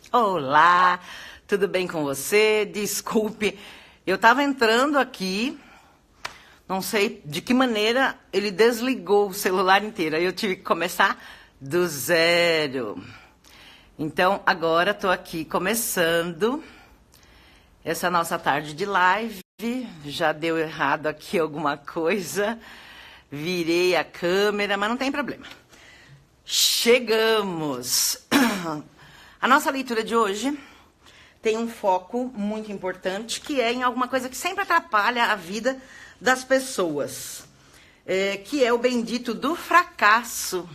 Olá, tudo bem com você? Desculpe, eu estava entrando aqui, não sei de que maneira ele desligou o celular inteiro. Aí eu tive que começar do zero. Então, agora estou aqui começando essa nossa tarde de live. Já deu errado aqui alguma coisa. Virei a câmera, mas não tem problema. Chegamos! A nossa leitura de hoje tem um foco muito importante, que é em alguma coisa que sempre atrapalha a vida das pessoas, que é o bendito do fracasso.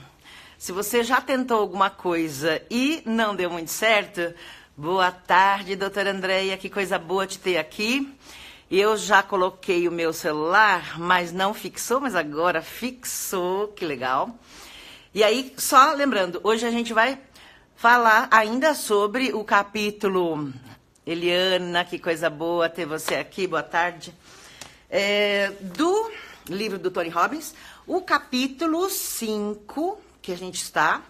Se você já tentou alguma coisa e não deu muito certo, boa tarde, doutora Andréia, que coisa boa te ter aqui. Eu já coloquei o meu celular, mas não fixou, mas agora fixou, que legal. E aí, só lembrando, hoje a gente vai falar ainda sobre o capítulo... Eliana, que coisa boa ter você aqui, boa tarde. Do livro do Tony Robbins, o capítulo 5, que a gente está,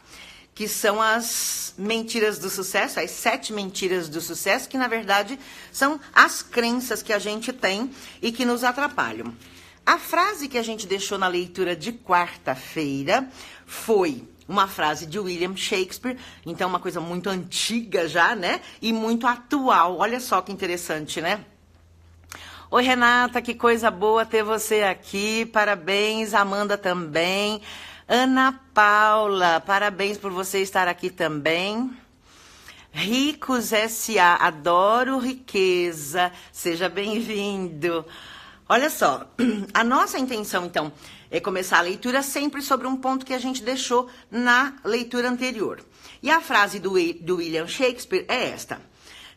que são as mentiras do sucesso, as 7 mentiras do sucesso, que na verdade são as crenças que a gente tem e que nos atrapalham. A frase que a gente deixou na leitura de quarta-feira foi uma frase de William Shakespeare, então uma coisa muito antiga já, né? E muito atual. Olha só que interessante, né? Oi, Renata, que coisa boa ter você aqui. Parabéns, Amanda também. Ana Paula, parabéns por você estar aqui também. Ricos S.A., adoro riqueza. Seja bem-vindo. Olha só, a nossa intenção, então, é começar a leitura sempre sobre um ponto que a gente deixou na leitura anterior. E a frase do William Shakespeare é esta: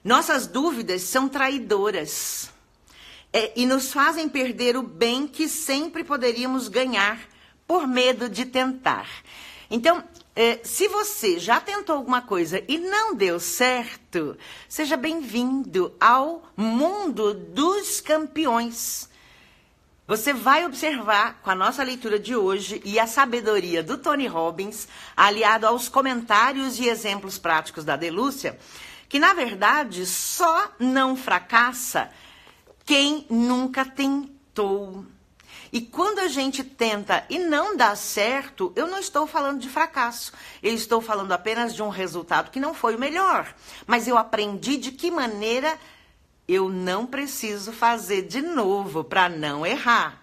nossas dúvidas são traidoras e nos fazem perder o bem que sempre poderíamos ganhar por medo de tentar. Então, se você já tentou alguma coisa e não deu certo, seja bem-vindo ao mundo dos campeões. Você vai observar com a nossa leitura de hoje e a sabedoria do Tony Robbins, aliado aos comentários e exemplos práticos da Delúcia, que na verdade só não fracassa quem nunca tentou. E quando a gente tenta e não dá certo, eu não estou falando de fracasso. Eu estou falando apenas de um resultado que não foi o melhor. Mas eu aprendi de que maneira eu não preciso fazer de novo para não errar.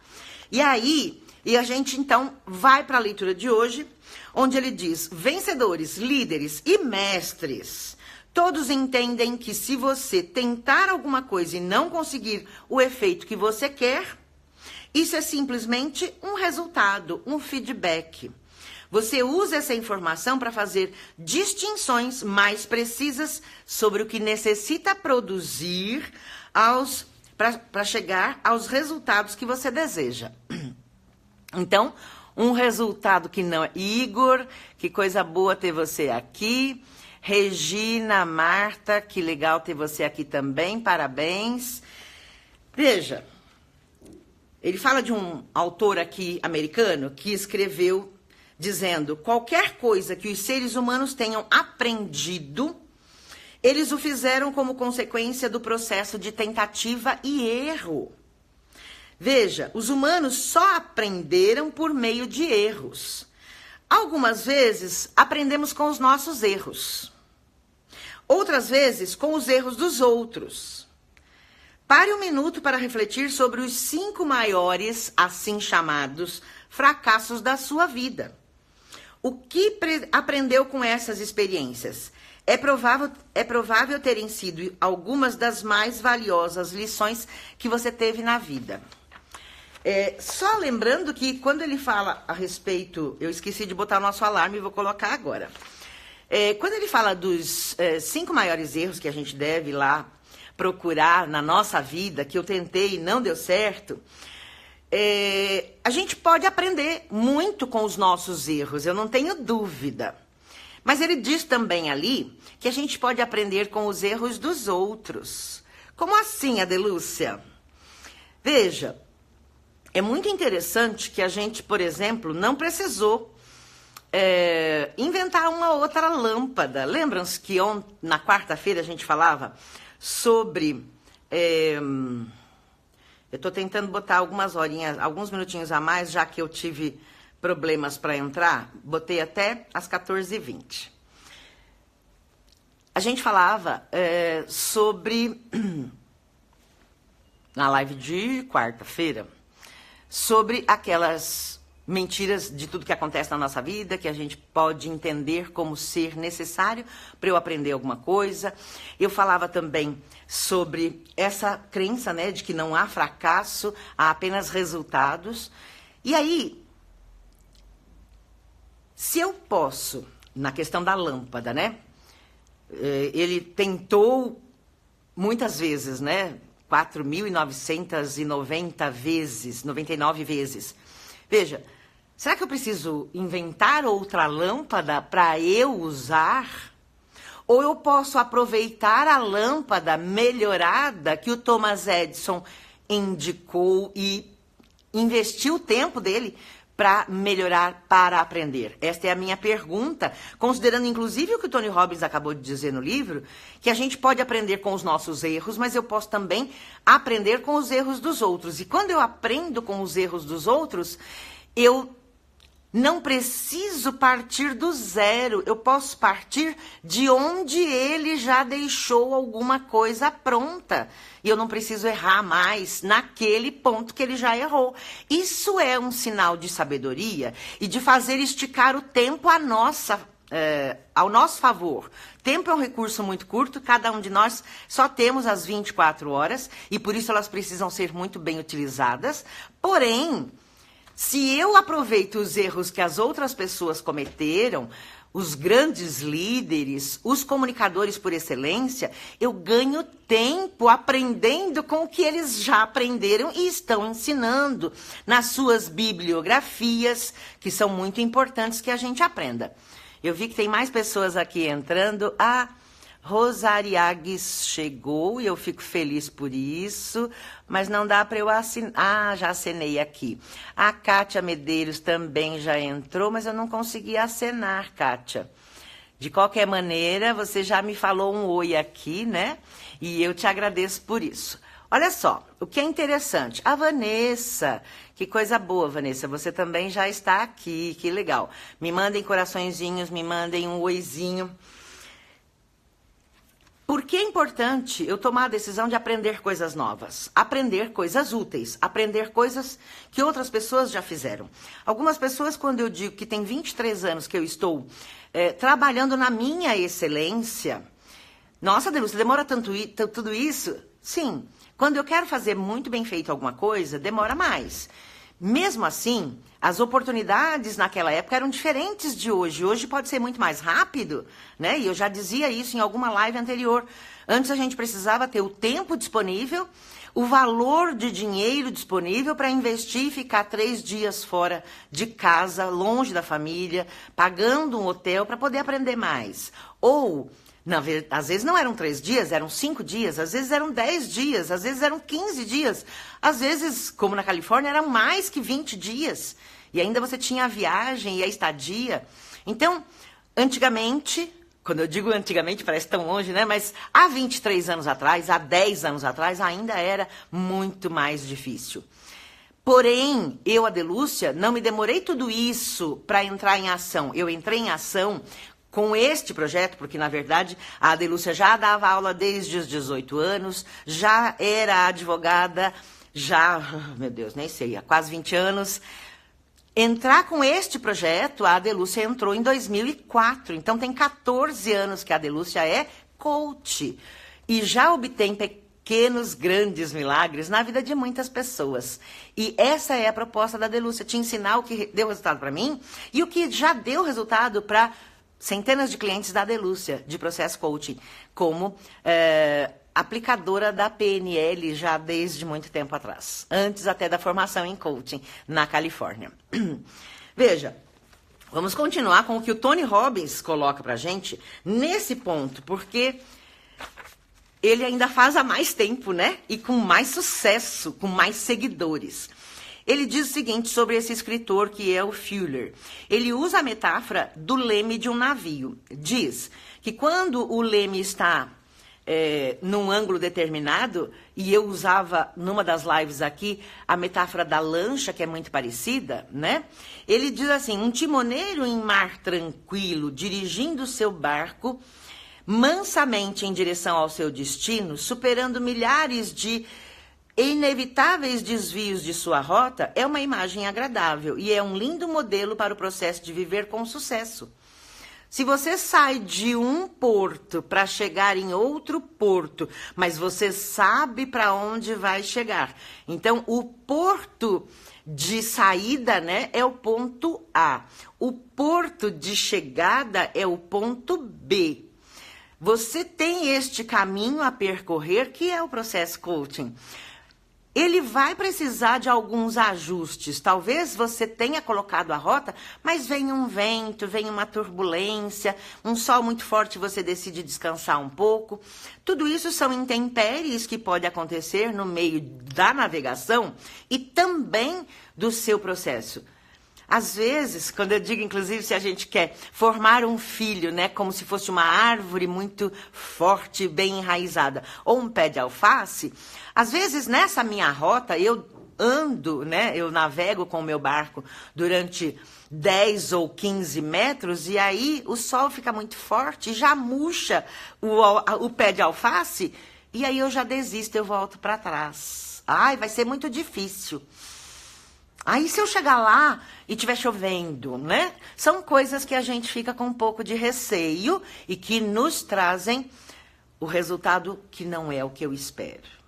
E aí, a gente então vai para a leitura de hoje, onde ele diz: vencedores, líderes e mestres, todos entendem que se você tentar alguma coisa e não conseguir o efeito que você quer, isso é simplesmente um resultado, um feedback. Você usa essa informação para fazer distinções mais precisas sobre o que necessita produzir para chegar aos resultados que você deseja. Então, um resultado que não é... Igor, que coisa boa ter você aqui. Regina, Marta, que legal ter você aqui também, parabéns. Veja, ele fala de um autor aqui americano que escreveu dizendo: qualquer coisa que os seres humanos tenham aprendido, eles o fizeram como consequência do processo de tentativa e erro. Veja, os humanos só aprenderam por meio de erros. Algumas vezes aprendemos com os nossos erros. Outras vezes com os erros dos outros. Pare um minuto para refletir sobre os 5 maiores, assim chamados, fracassos da sua vida. O que aprendeu com essas experiências? É provável terem sido algumas das mais valiosas lições que você teve na vida. Só lembrando que quando ele fala a respeito... Eu esqueci de botar o nosso alarme e vou colocar agora. Quando ele fala dos 5 maiores erros que a gente deve lá procurar na nossa vida, que eu tentei e não deu certo... a gente pode aprender muito com os nossos erros, eu não tenho dúvida. Mas ele diz também ali que a gente pode aprender com os erros dos outros. Como assim, Adelúcia? Veja, é muito interessante que a gente, por exemplo, não precisou inventar uma outra lâmpada. Lembram-se que na quarta-feira a gente falava sobre... eu estou tentando botar algumas horinhas, alguns minutinhos a mais, já que eu tive problemas para entrar. Botei até às 14h20. A gente falava sobre... na live de quarta-feira, sobre aquelas mentiras de tudo que acontece na nossa vida, que a gente pode entender como ser necessário para eu aprender alguma coisa. Eu falava também sobre essa crença, né, de que não há fracasso, há apenas resultados. E aí, se eu posso, na questão da lâmpada, né, ele tentou muitas vezes, né, 4.990 vezes, 99 vezes. Veja, será que eu preciso inventar outra lâmpada para eu usar? Ou eu posso aproveitar a lâmpada melhorada que o Thomas Edison indicou e investiu o tempo dele para melhorar, para aprender? Esta é a minha pergunta, considerando inclusive o que o Tony Robbins acabou de dizer no livro, que a gente pode aprender com os nossos erros, mas eu posso também aprender com os erros dos outros. E quando eu aprendo com os erros dos outros, eu não preciso partir do zero, eu posso partir de onde ele já deixou alguma coisa pronta. E eu não preciso errar mais naquele ponto que ele já errou. Isso é um sinal de sabedoria e de fazer esticar o tempo ao nosso favor. Tempo é um recurso muito curto, cada um de nós só temos as 24 horas e por isso elas precisam ser muito bem utilizadas. Porém, se eu aproveito os erros que as outras pessoas cometeram, os grandes líderes, os comunicadores por excelência, eu ganho tempo aprendendo com o que eles já aprenderam e estão ensinando nas suas bibliografias, que são muito importantes que a gente aprenda. Eu vi que tem mais pessoas aqui entrando. A Rosariagues chegou e eu fico feliz por isso, mas não dá para eu assinar. Ah, já assinei aqui. A Kátia Medeiros também já entrou, mas eu não consegui acenar, Kátia. De qualquer maneira, você já me falou um oi aqui, né? E eu te agradeço por isso. Olha só, o que é interessante. A Vanessa, que coisa boa, Vanessa, você também já está aqui, que legal. Me mandem coraçõezinhos, me mandem um oizinho. Por que é importante eu tomar a decisão de aprender coisas novas? Aprender coisas úteis, aprender coisas que outras pessoas já fizeram. Algumas pessoas, quando eu digo que tem 23 anos que eu estou trabalhando na minha excelência, nossa, Deus, demora tudo isso? Sim, quando eu quero fazer muito bem feito alguma coisa, demora mais. Mesmo assim, as oportunidades naquela época eram diferentes de hoje. Hoje pode ser muito mais rápido, né? E eu já dizia isso em alguma live anterior. Antes a gente precisava ter o tempo disponível, o valor de dinheiro disponível para investir e ficar 3 dias fora de casa, longe da família, pagando um hotel para poder aprender mais. Ou... às vezes não eram 3 dias, eram 5 dias, às vezes eram 10 dias, às vezes eram 15 dias, às vezes, como na Califórnia, eram mais que 20 dias. E ainda você tinha a viagem e a estadia. Então, antigamente, quando eu digo antigamente parece tão longe, né? Mas há 23 anos atrás, há 10 anos atrás, ainda era muito mais difícil. Porém, eu, Adelúcia, não me demorei tudo isso para entrar em ação. Eu entrei em ação com este projeto, porque, na verdade, a Adelúcia já dava aula desde os 18 anos, já era advogada, meu Deus, nem sei, há quase 20 anos. Entrar com este projeto, a Adelúcia entrou em 2004, então tem 14 anos que a Adelúcia é coach. E já obtém pequenos, grandes milagres na vida de muitas pessoas. E essa é a proposta da Adelúcia, te ensinar o que deu resultado para mim e o que já deu resultado para centenas de clientes da Adelúcia, de processo coaching, como aplicadora da PNL já desde muito tempo atrás, antes até da formação em coaching na Califórnia. Veja, vamos continuar com o que o Tony Robbins coloca pra gente nesse ponto, porque ele ainda faz há mais tempo, né? E com mais sucesso, com mais seguidores. Ele diz o seguinte sobre esse escritor que é o Fuller. Ele usa a metáfora do leme de um navio. Diz que quando o leme está num ângulo determinado, e eu usava numa das lives aqui a metáfora da lancha, que é muito parecida, né? Ele diz assim, um timoneiro em mar tranquilo, dirigindo seu barco mansamente em direção ao seu destino, superando milhares de inevitáveis desvios de sua rota, é uma imagem agradável e é um lindo modelo para o processo de viver com sucesso. Se você sai de um porto para chegar em outro porto, mas você sabe para onde vai chegar. Então, o porto de saída, né, é o ponto A. O porto de chegada é o ponto B. Você tem este caminho a percorrer, que é o processo coaching. Ele vai precisar de alguns ajustes. Talvez você tenha colocado a rota, mas vem um vento, vem uma turbulência, um sol muito forte e você decide descansar um pouco. Tudo isso são intempéries que podem acontecer no meio da navegação e também do seu processo. Às vezes, quando eu digo, inclusive, se a gente quer formar um filho, né, como se fosse uma árvore muito forte, bem enraizada, ou um pé de alface, às vezes nessa minha rota eu ando, né, eu navego com o meu barco durante 10 ou 15 metros e aí o sol fica muito forte e já murcha o pé de alface e aí eu já desisto, eu volto para trás. Ai, vai ser muito difícil. Aí se eu chegar lá e estiver chovendo, né? São coisas que a gente fica com um pouco de receio e que nos trazem o resultado que não é o que eu espero.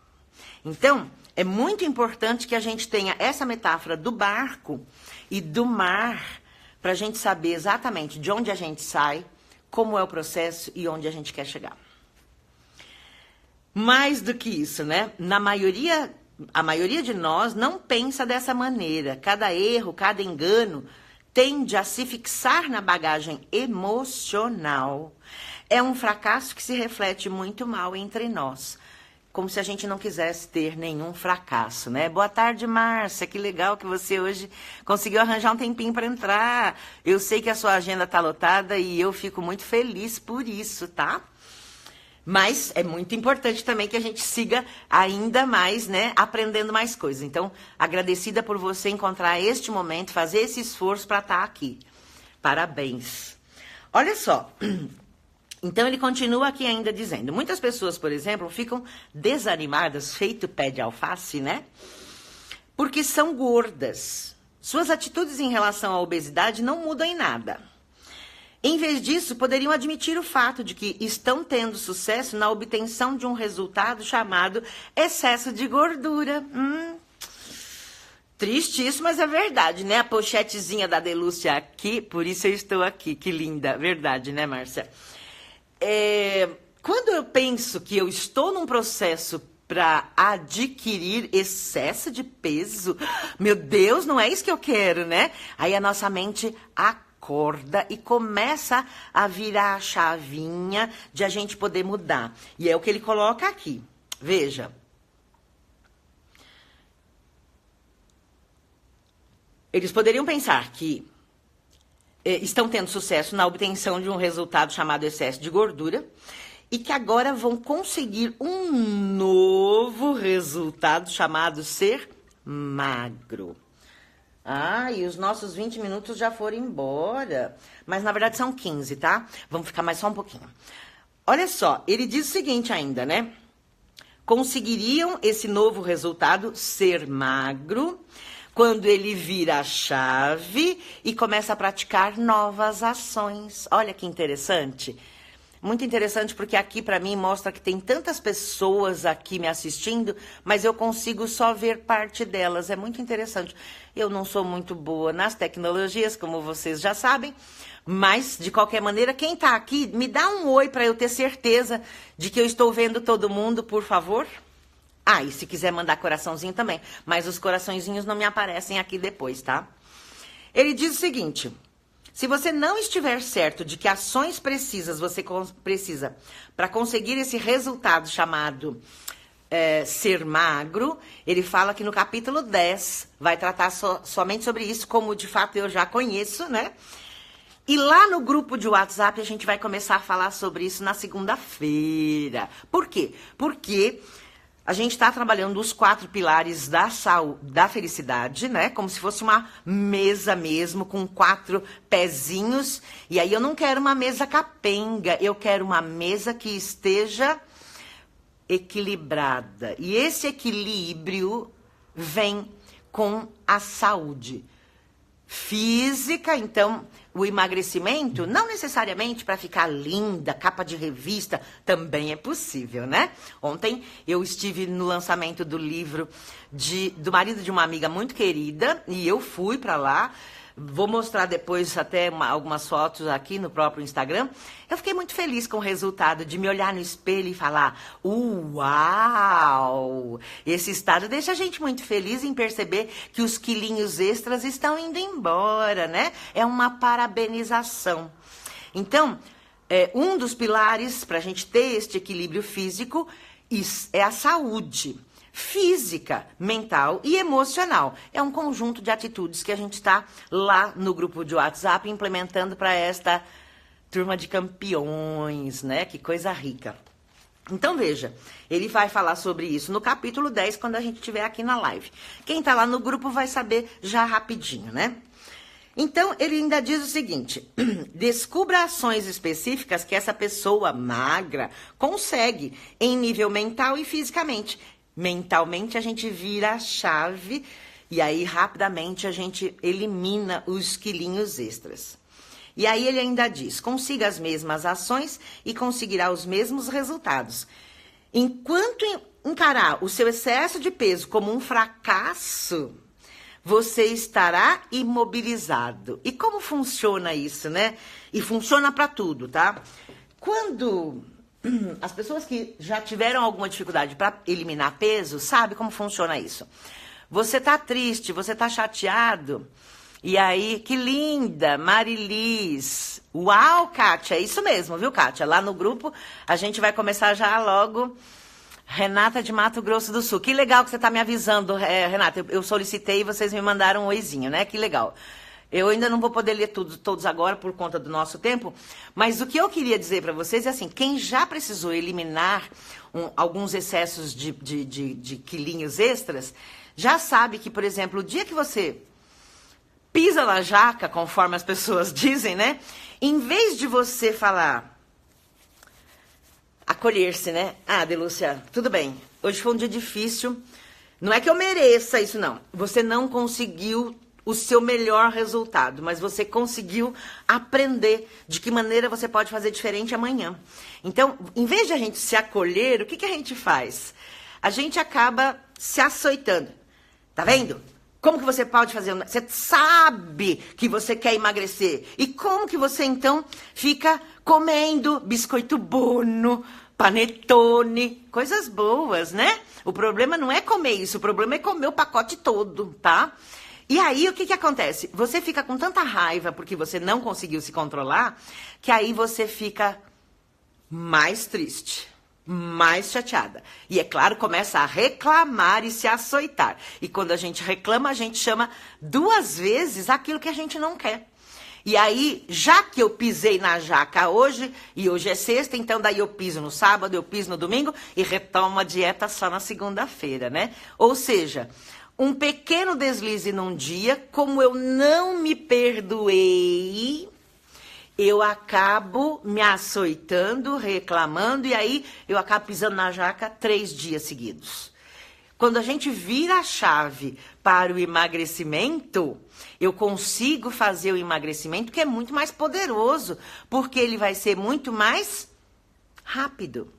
Então, é muito importante que a gente tenha essa metáfora do barco e do mar para a gente saber exatamente de onde a gente sai, como é o processo e onde a gente quer chegar. Mais do que isso, né? A maioria de nós não pensa dessa maneira. Cada erro, cada engano tende a se fixar na bagagem emocional. É um fracasso que se reflete muito mal entre nós. Como se a gente não quisesse ter nenhum fracasso, né? Boa tarde, Márcia. Que legal que você hoje conseguiu arranjar um tempinho para entrar. Eu sei que a sua agenda está lotada e eu fico muito feliz por isso, tá? Mas é muito importante também que a gente siga ainda mais, né, aprendendo mais coisas. Então, agradecida por você encontrar este momento, fazer esse esforço para estar aqui. Parabéns. Olha só. Então, ele continua aqui ainda dizendo, muitas pessoas, por exemplo, ficam desanimadas, feito pé de alface, né? Porque são gordas. Suas atitudes em relação à obesidade não mudam em nada. Em vez disso, poderiam admitir o fato de que estão tendo sucesso na obtenção de um resultado chamado excesso de gordura. Triste isso, mas é verdade, né? A pochetezinha da Delúcia aqui, por isso eu estou aqui. Que linda, verdade, né, Márcia? Quando eu penso que eu estou num processo para adquirir excesso de peso, meu Deus, não é isso que eu quero, né? Aí a nossa mente acorda e começa a virar a chavinha de a gente poder mudar. E é o que ele coloca aqui. Veja. Eles poderiam pensar que estão tendo sucesso na obtenção de um resultado chamado excesso de gordura e que agora vão conseguir um novo resultado chamado ser magro. E os nossos 20 minutos já foram embora. Mas, na verdade, são 15, tá? Vamos ficar mais só um pouquinho. Olha só, ele diz o seguinte ainda, né? Conseguiriam esse novo resultado, ser magro, quando ele vira a chave e começa a praticar novas ações. Olha que interessante. Muito interessante porque aqui para mim mostra que tem tantas pessoas aqui me assistindo, mas eu consigo só ver parte delas. É muito interessante. Eu não sou muito boa nas tecnologias, como vocês já sabem, mas de qualquer maneira, quem está aqui, me dá um oi para eu ter certeza de que eu estou vendo todo mundo, por favor. E se quiser mandar coraçãozinho também, mas os coraçõezinhos não me aparecem aqui depois, tá? Ele diz o seguinte: se você não estiver certo de que ações precisas você precisa para conseguir esse resultado chamado Ser Magro, ele fala que no capítulo 10 vai tratar somente sobre isso, como de fato eu já conheço, né? E lá no grupo de WhatsApp a gente vai começar a falar sobre isso na segunda-feira. Por quê? Porque a gente está trabalhando os 4 pilares da saúde, da felicidade, né? Como se fosse uma mesa mesmo, com 4 pezinhos. E aí eu não quero uma mesa capenga, eu quero uma mesa que esteja equilibrada. E esse equilíbrio vem com a saúde física. Então, o emagrecimento, não necessariamente para ficar linda, capa de revista, também é possível, né? Ontem eu estive no lançamento do livro do marido de uma amiga muito querida, e eu fui para lá. Vou mostrar depois até algumas fotos aqui no próprio Instagram. Eu fiquei muito feliz com o resultado de me olhar no espelho e falar: uau! Esse estado deixa a gente muito feliz em perceber que os quilinhos extras estão indo embora, né? É uma parabenização. Então, um dos pilares para a gente ter este equilíbrio físico é a saúde física, mental e emocional. É um conjunto de atitudes que a gente está lá no grupo de WhatsApp implementando para esta turma de campeões, né? Que coisa rica. Então, veja, ele vai falar sobre isso no capítulo 10, quando a gente estiver aqui na live. Quem está lá no grupo vai saber já rapidinho, né? Então, ele ainda diz o seguinte: descubra ações específicas que essa pessoa magra consegue em nível mental e fisicamente. Mentalmente a gente vira a chave e aí rapidamente a gente elimina os quilinhos extras. E aí ele ainda diz: consiga as mesmas ações e conseguirá os mesmos resultados. Enquanto encarar o seu excesso de peso como um fracasso, você estará imobilizado. E como funciona isso, né? E funciona para tudo, tá? Quando as pessoas que já tiveram alguma dificuldade para eliminar peso, sabe como funciona isso. Você tá triste, você tá chateado, e aí, que linda, Marilis. Uau, Kátia, é isso mesmo, viu, Kátia? Lá no grupo, a gente vai começar já logo. Renata de Mato Grosso do Sul. Que legal que você tá me avisando, Renata. Eu solicitei e vocês me mandaram um oizinho, né? Que legal. Eu ainda não vou poder ler todos agora por conta do nosso tempo, mas o que eu queria dizer para vocês é assim: quem já precisou eliminar alguns excessos de quilinhos extras, já sabe que, por exemplo, o dia que você pisa na jaca, conforme as pessoas dizem, né? Em vez de você falar, acolher-se, né? Ah, Delúcia, tudo bem, hoje foi um dia difícil, não é que eu mereça isso, não. Você não conseguiu o seu melhor resultado, mas você conseguiu aprender de que maneira você pode fazer diferente amanhã. Então, em vez de a gente se acolher, o que a gente faz? A gente acaba se açoitando. Tá vendo? Como que você pode fazer? Você sabe que você quer emagrecer. E como que você, então, fica comendo biscoito Bono, panetone, coisas boas, né? O problema não é comer isso, o problema é comer o pacote todo, tá? E aí, o que acontece? Você fica com tanta raiva porque você não conseguiu se controlar, que aí você fica mais triste, mais chateada. E, é claro, começa a reclamar e se açoitar. E quando a gente reclama, a gente chama 2 vezes aquilo que a gente não quer. E aí, já que eu pisei na jaca hoje, e hoje é sexta, então daí eu piso no sábado, eu piso no domingo e retomo a dieta só na segunda-feira, né? Ou seja, um pequeno deslize num dia, como eu não me perdoei, eu acabo me açoitando, reclamando, e aí eu acabo pisando na jaca 3 dias seguidos. Quando a gente vira a chave para o emagrecimento, eu consigo fazer o emagrecimento que é muito mais poderoso, porque ele vai ser muito mais rápido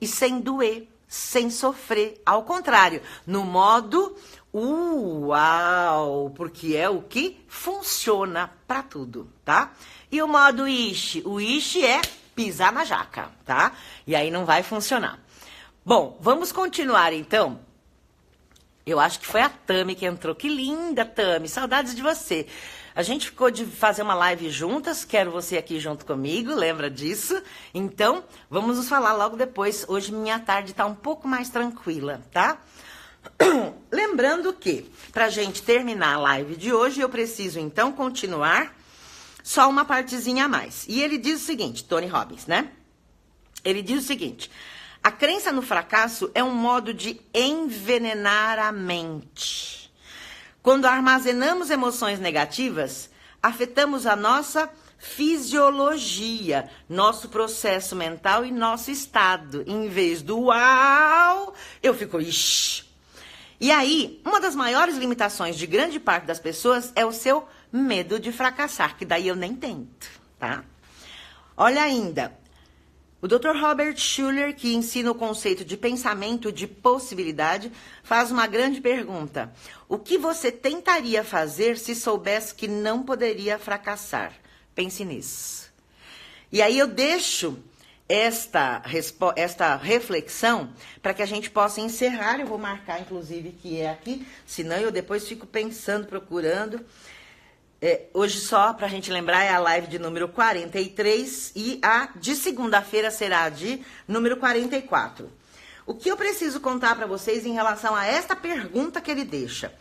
e sem doer, sem sofrer. Ao contrário, no modo uau, porque é o que funciona para tudo, tá? E o modo ishi? O ishi é pisar na jaca, tá? E aí não vai funcionar. Bom, vamos continuar então. Eu acho que foi a Tami que entrou. Que linda, Tami. Saudades de você. A gente ficou de fazer uma live juntas, quero você aqui junto comigo, lembra disso? Então, vamos nos falar logo depois. Hoje minha tarde tá um pouco mais tranquila, tá? Lembrando que, pra gente terminar a live de hoje, eu preciso então continuar só uma partezinha a mais. E ele diz o seguinte, Tony Robbins, né? Ele diz o seguinte: a crença no fracasso é um modo de envenenar a mente. Quando armazenamos emoções negativas, afetamos a nossa fisiologia, nosso processo mental e nosso estado. Em vez do uau, eu fico ixi. E aí, uma das maiores limitações de grande parte das pessoas é o seu medo de fracassar, que daí eu nem tento, tá? Olha ainda. O Dr. Robert Schuller, que ensina o conceito de pensamento de possibilidade, faz uma grande pergunta. O que você tentaria fazer se soubesse que não poderia fracassar? Pense nisso. E aí eu deixo esta reflexão para que a gente possa encerrar. Eu vou marcar, inclusive, que é aqui, senão eu depois fico pensando, procurando. Hoje só, para a gente lembrar, é a live de número 43 e a de segunda-feira será a de número 44. O que eu preciso contar para vocês em relação a esta pergunta que ele deixa?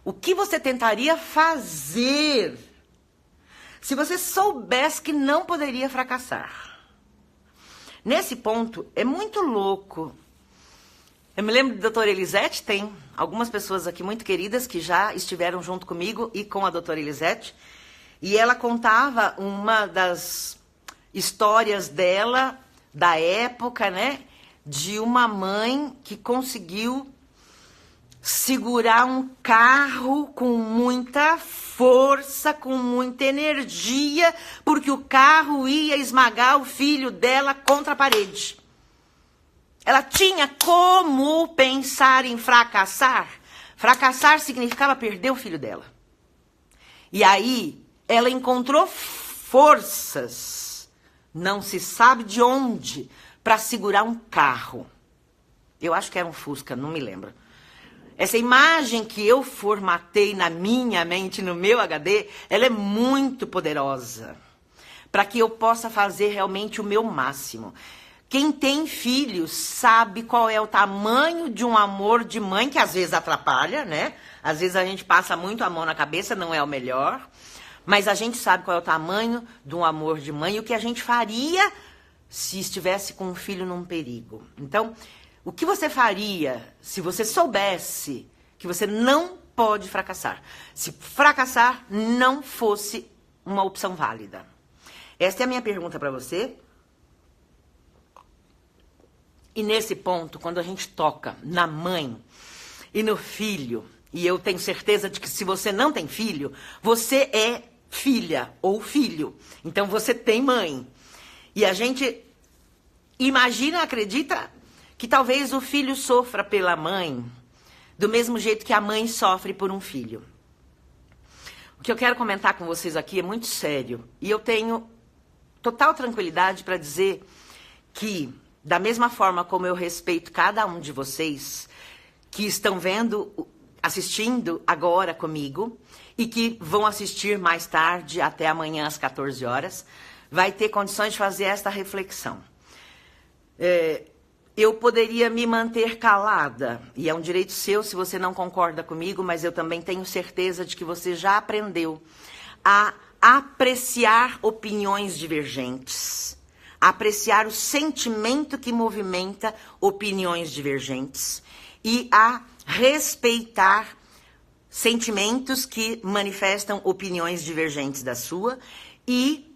O que você tentaria fazer se você soubesse que não poderia fracassar? Nesse ponto, é muito louco. Eu me lembro da doutora Elisete, tem algumas pessoas aqui muito queridas que já estiveram junto comigo e com a doutora Elisete. E ela contava uma das histórias dela, da época, né? De uma mãe que conseguiu segurar um carro com muita força, com muita energia, porque o carro ia esmagar o filho dela contra a parede. Ela tinha como pensar em fracassar. Fracassar significava perder o filho dela. E aí, ela encontrou forças, não se sabe de onde, para segurar um carro. Eu acho que era um Fusca, não me lembro. Essa imagem que eu formatei na minha mente, no meu HD, ela é muito poderosa. Para que eu possa fazer realmente o meu máximo. Quem tem filhos sabe qual é o tamanho de um amor de mãe, que às vezes atrapalha, né? Às vezes a gente passa muito a mão na cabeça, não é o melhor. Mas a gente sabe qual é o tamanho de um amor de mãe e o que a gente faria se estivesse com um filho num perigo. Então, o que você faria se você soubesse que você não pode fracassar? Se fracassar não fosse uma opção válida. Esta é a minha pergunta para você. E nesse ponto, quando a gente toca na mãe e no filho, e eu tenho certeza de que se você não tem filho, você é filha ou filho. Então você tem mãe. E a gente imagina, acredita, que talvez o filho sofra pela mãe do mesmo jeito que a mãe sofre por um filho. O que eu quero comentar com vocês aqui é muito sério. E eu tenho total tranquilidade para dizer que, da mesma forma como eu respeito cada um de vocês que estão assistindo agora comigo e que vão assistir mais tarde, até amanhã às 14 horas, vai ter condições de fazer esta reflexão. Eu poderia me manter calada, e é um direito seu se você não concorda comigo, mas eu também tenho certeza de que você já aprendeu a apreciar opiniões divergentes. Apreciar o sentimento que movimenta opiniões divergentes e a respeitar sentimentos que manifestam opiniões divergentes da sua e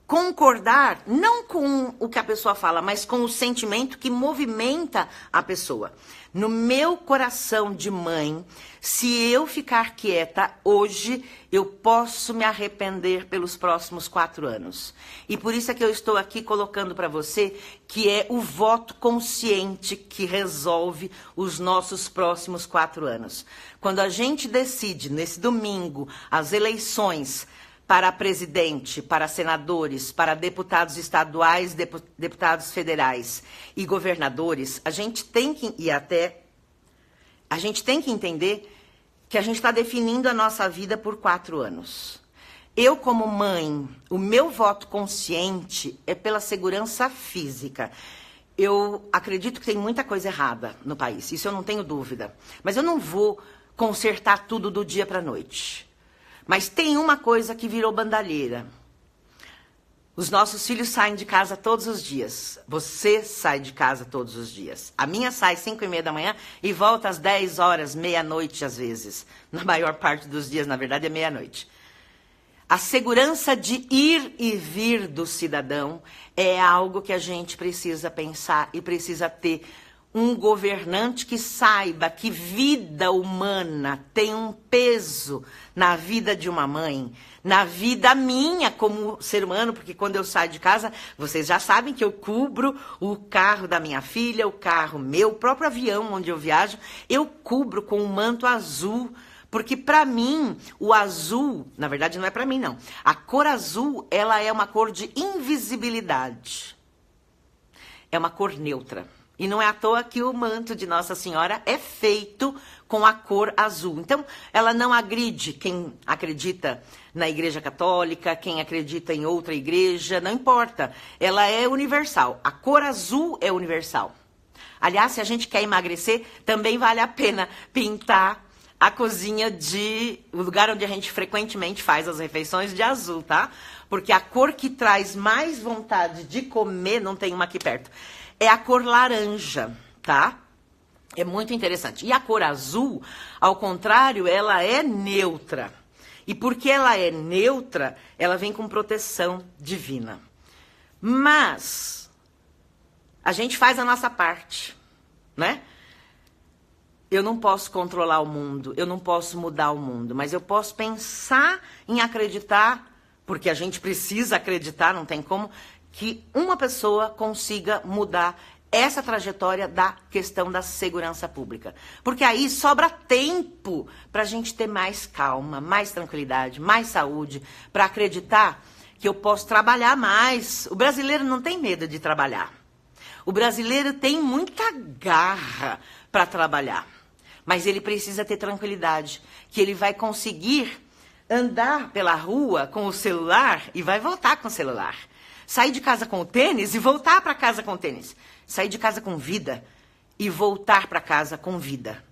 concordar, não com o que a pessoa fala, mas com o sentimento que movimenta a pessoa. No meu coração de mãe, se eu ficar quieta hoje, eu posso me arrepender pelos próximos 4 anos. E por isso é que eu estou aqui colocando para você que é o voto consciente que resolve os nossos próximos 4 anos. Quando a gente decide, nesse domingo, as eleições para presidente, para senadores, para deputados estaduais, deputados federais e governadores, a gente tem que entender que a gente está definindo a nossa vida por 4 anos. Eu, como mãe, o meu voto consciente é pela segurança física. Eu acredito que tem muita coisa errada no país, isso eu não tenho dúvida. Mas eu não vou consertar tudo do dia para a noite. Mas tem uma coisa que virou bandalheira. Os nossos filhos saem de casa todos os dias. Você sai de casa todos os dias. A minha sai às 5h30 da manhã e volta às 10 horas, meia-noite às vezes. Na maior parte dos dias, na verdade, é meia-noite. A segurança de ir e vir do cidadão é algo que a gente precisa pensar e precisa ter um governante que saiba que vida humana tem um peso na vida de uma mãe, na vida minha como ser humano, porque quando eu saio de casa, vocês já sabem que eu cubro o carro da minha filha, o carro meu, o próprio avião onde eu viajo, eu cubro com um manto azul, porque para mim o azul, na verdade não é para mim não, a cor azul ela é uma cor de invisibilidade, é uma cor neutra. E não é à toa que o manto de Nossa Senhora é feito com a cor azul. Então, ela não agride quem acredita na Igreja Católica, quem acredita em outra igreja, não importa. Ela é universal. A cor azul é universal. Aliás, se a gente quer emagrecer, também vale a pena pintar a cozinha o lugar onde a gente frequentemente faz as refeições de azul, tá? Porque a cor que traz mais vontade de comer, não tem uma aqui perto, é a cor laranja, tá? É muito interessante. E a cor azul, ao contrário, ela é neutra. E porque ela é neutra, ela vem com proteção divina. Mas a gente faz a nossa parte, né? Eu não posso controlar o mundo, eu não posso mudar o mundo, mas eu posso pensar em acreditar, porque a gente precisa acreditar, não tem como, que uma pessoa consiga mudar essa trajetória da questão da segurança pública. Porque aí sobra tempo para a gente ter mais calma, mais tranquilidade, mais saúde, para acreditar que eu posso trabalhar mais. O brasileiro não tem medo de trabalhar. O brasileiro tem muita garra para trabalhar. Mas ele precisa ter tranquilidade, que ele vai conseguir andar pela rua com o celular e vai voltar com o celular. Sair de casa com o tênis e voltar para casa com o tênis. Sair de casa com vida e voltar para casa com vida.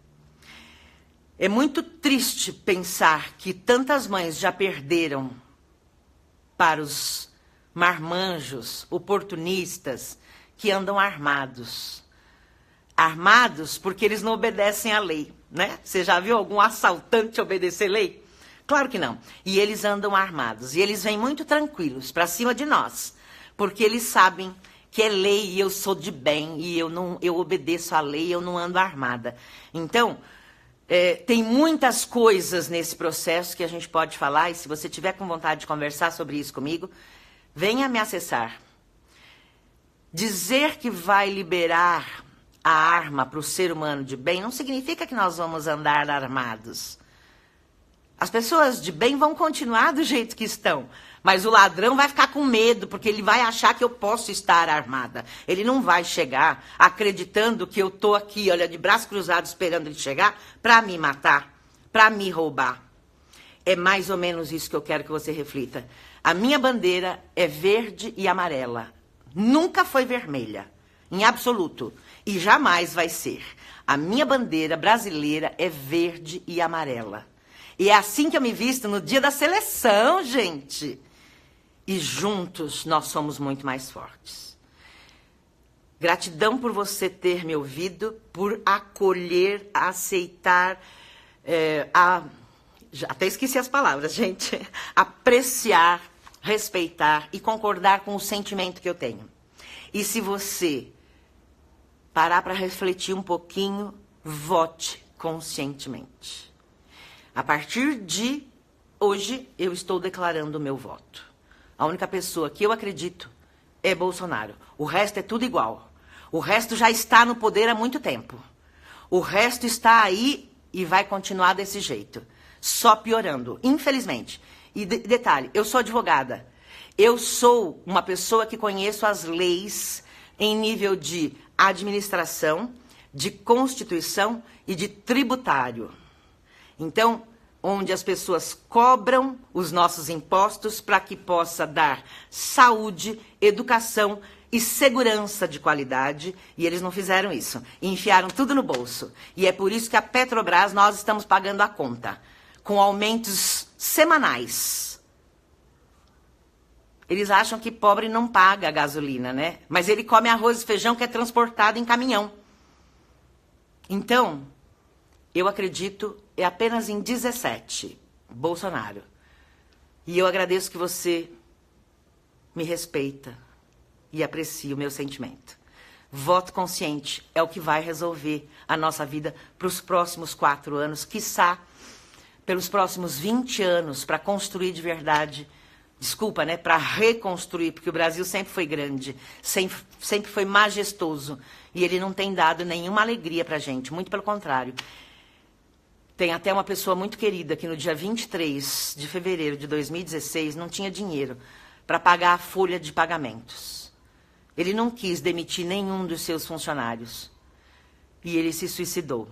É muito triste pensar que tantas mães já perderam para os marmanjos, oportunistas, que andam armados. Armados porque eles não obedecem à lei, né? Você já viu algum assaltante obedecer lei? Claro que não. E eles andam armados. E eles vêm muito tranquilos para cima de nós. Porque eles sabem que é lei e eu sou de bem. E eu obedeço à lei e eu não ando armada. Então, tem muitas coisas nesse processo que a gente pode falar. E se você tiver com vontade de conversar sobre isso comigo, venha me acessar. Dizer que vai liberar a arma para o ser humano de bem não significa que nós vamos andar armados. As pessoas de bem vão continuar do jeito que estão, mas o ladrão vai ficar com medo, porque ele vai achar que eu posso estar armada. Ele não vai chegar acreditando que eu estou aqui, olha, de braços cruzados, esperando ele chegar para me matar, para me roubar. É mais ou menos isso que eu quero que você reflita. A minha bandeira é verde e amarela. Nunca foi vermelha, em absoluto. E jamais vai ser. A minha bandeira brasileira é verde e amarela. E é assim que eu me visto no dia da seleção, gente. E juntos nós somos muito mais fortes. Gratidão por você ter me ouvido, por acolher, aceitar, até esqueci as palavras, gente. Apreciar, respeitar e concordar com o sentimento que eu tenho. E se você parar para refletir um pouquinho, vote conscientemente. A partir de hoje, eu estou declarando o meu voto. A única pessoa que eu acredito é Bolsonaro. O resto é tudo igual. O resto já está no poder há muito tempo. O resto está aí e vai continuar desse jeito. Só piorando, infelizmente. E detalhe, eu sou advogada. Eu sou uma pessoa que conheço as leis em nível de administração, de constituição e de tributário. Então, onde as pessoas cobram os nossos impostos para que possa dar saúde, educação e segurança de qualidade, e eles não fizeram isso. E enfiaram tudo no bolso. E é por isso que a Petrobras, nós estamos pagando a conta, com aumentos semanais. Eles acham que pobre não paga a gasolina, né? Mas ele come arroz e feijão que é transportado em caminhão. Então, eu acredito apenas em 17, Bolsonaro. E eu agradeço que você me respeita e aprecia o meu sentimento. Voto consciente é o que vai resolver a nossa vida para os próximos 4 anos, quiçá pelos próximos 20 anos, para construir de verdade, desculpa, né, para reconstruir, porque o Brasil sempre foi grande, sempre foi majestoso, e ele não tem dado nenhuma alegria para a gente, muito pelo contrário. Tem até uma pessoa muito querida que no dia 23 de fevereiro de 2016 não tinha dinheiro para pagar a folha de pagamentos. Ele não quis demitir nenhum dos seus funcionários. E ele se suicidou.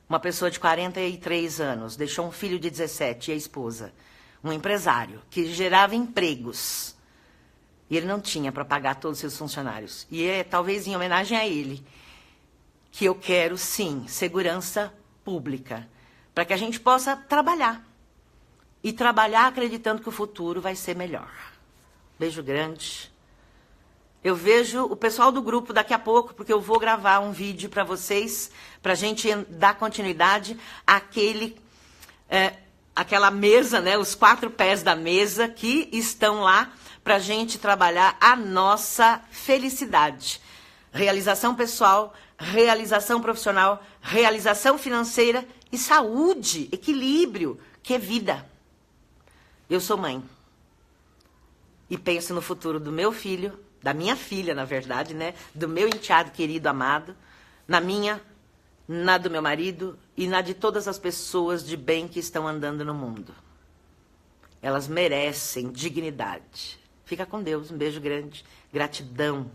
Uma pessoa de 43 anos, deixou um filho de 17 e a esposa. Um empresário que gerava empregos. E ele não tinha para pagar todos os seus funcionários. E é talvez em homenagem a ele que eu quero, sim, segurança pública, para que a gente possa trabalhar. E trabalhar acreditando que o futuro vai ser melhor. Beijo grande. Eu vejo o pessoal do grupo daqui a pouco, porque eu vou gravar um vídeo para vocês, para a gente dar continuidade àquela mesa, né, os 4 pés da mesa que estão lá para a gente trabalhar a nossa felicidade. Realização pessoal, realização profissional, realização financeira e saúde, equilíbrio, que é vida. Eu sou mãe e penso no futuro do meu filho, da minha filha, na verdade, né? Do meu enteado querido, amado, na do meu marido e na de todas as pessoas de bem que estão andando no mundo. Elas merecem dignidade. Fica com Deus, um beijo grande, gratidão.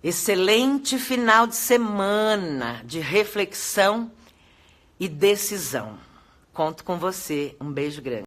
Excelente final de semana de reflexão e decisão. Conto com você, um beijo grande.